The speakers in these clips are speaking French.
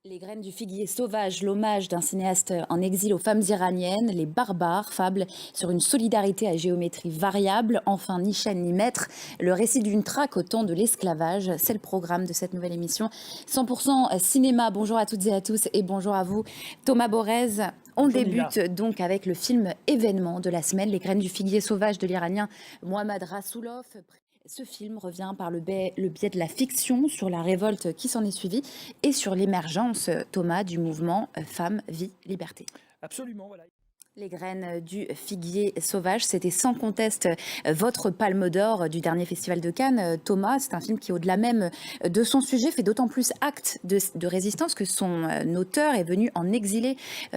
Les graines du figuier sauvage, l'hommage d'un cinéaste en exil aux femmes iraniennes, les barbares, fable sur une solidarité à géométrie variable, enfin ni chaîne ni maître, le récit d'une traque au temps de l'esclavage, c'est le programme de cette nouvelle émission 100% cinéma. Bonjour à toutes et à tous et bonjour à vous Thomas Borez. On Bonjour Nina. débute donc avec le film événement de la semaine, Les graines du figuier sauvage de l'Iranien Mohammad Rassoulov. Ce film revient par le biais de la fiction sur la révolte qui s'en est suivie et sur l'émergence, Thomas, du mouvement Femmes, Vie, Liberté. Absolument, voilà. Les graines du figuier sauvage, c'était sans conteste votre palme d'or du dernier festival de Cannes. Thomas, c'est un film qui, au-delà même de son sujet, fait d'autant plus acte de résistance que son auteur est venu en exilé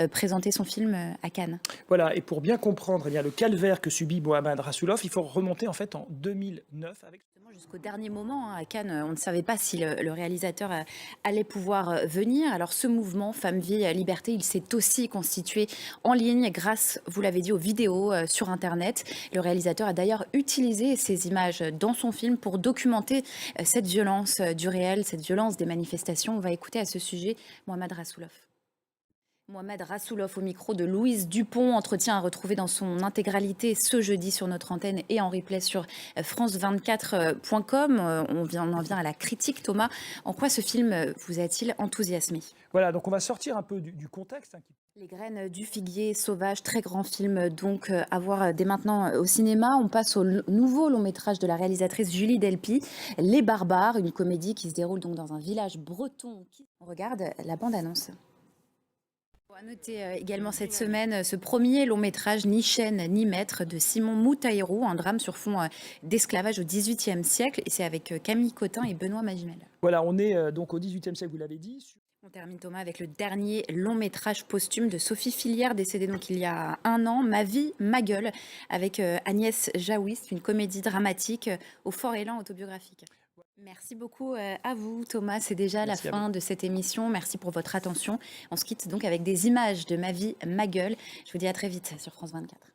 présenter son film à Cannes. Voilà, et pour bien comprendre le calvaire que subit Mohammad Rassoulov, il faut remonter en fait en 2009 avec. Jusqu'au dernier moment, à Cannes, on ne savait pas si le réalisateur allait pouvoir venir. Alors ce mouvement Femmes, Vie, Liberté, il s'est aussi constitué en ligne grâce, vous l'avez dit, aux vidéos sur Internet. Le réalisateur a d'ailleurs utilisé ces images dans son film pour documenter cette violence du réel, cette violence des manifestations. On va écouter à ce sujet Mohammad Rassoulov. Mohammad Rassoulov au micro de Louise Dupont, entretien à retrouver dans son intégralité ce jeudi sur notre antenne et en replay sur france24.com. On en vient à la critique, Thomas. En quoi ce film vous a-t-il enthousiasmé? Voilà, donc on va sortir un peu du contexte. Les graines du figuier sauvage, très grand film donc à voir dès maintenant au cinéma. On passe au nouveau long métrage de la réalisatrice Julie Delpy, Les Barbares, une comédie qui se déroule donc dans un village breton. On regarde la bande-annonce. À noter également cette semaine ce premier long métrage Ni chaîne ni maître de Simon Moutaïrou, un drame sur fond d'esclavage au XVIIIe siècle. Et c'est avec Camille Cotin et Benoît Magimel. Voilà, on est donc au XVIIIe siècle, vous l'avez dit. On termine Thomas avec le dernier long métrage posthume de Sophie Filière, décédée donc il y a un an, Ma vie, ma gueule, avec Agnès Jaoui, une comédie dramatique au fort élan autobiographique. Merci beaucoup à vous Thomas, c'est déjà la fin de cette émission, merci pour votre attention. On se quitte donc avec des images de Ma vie, ma gueule. Je vous dis à très vite sur France 24.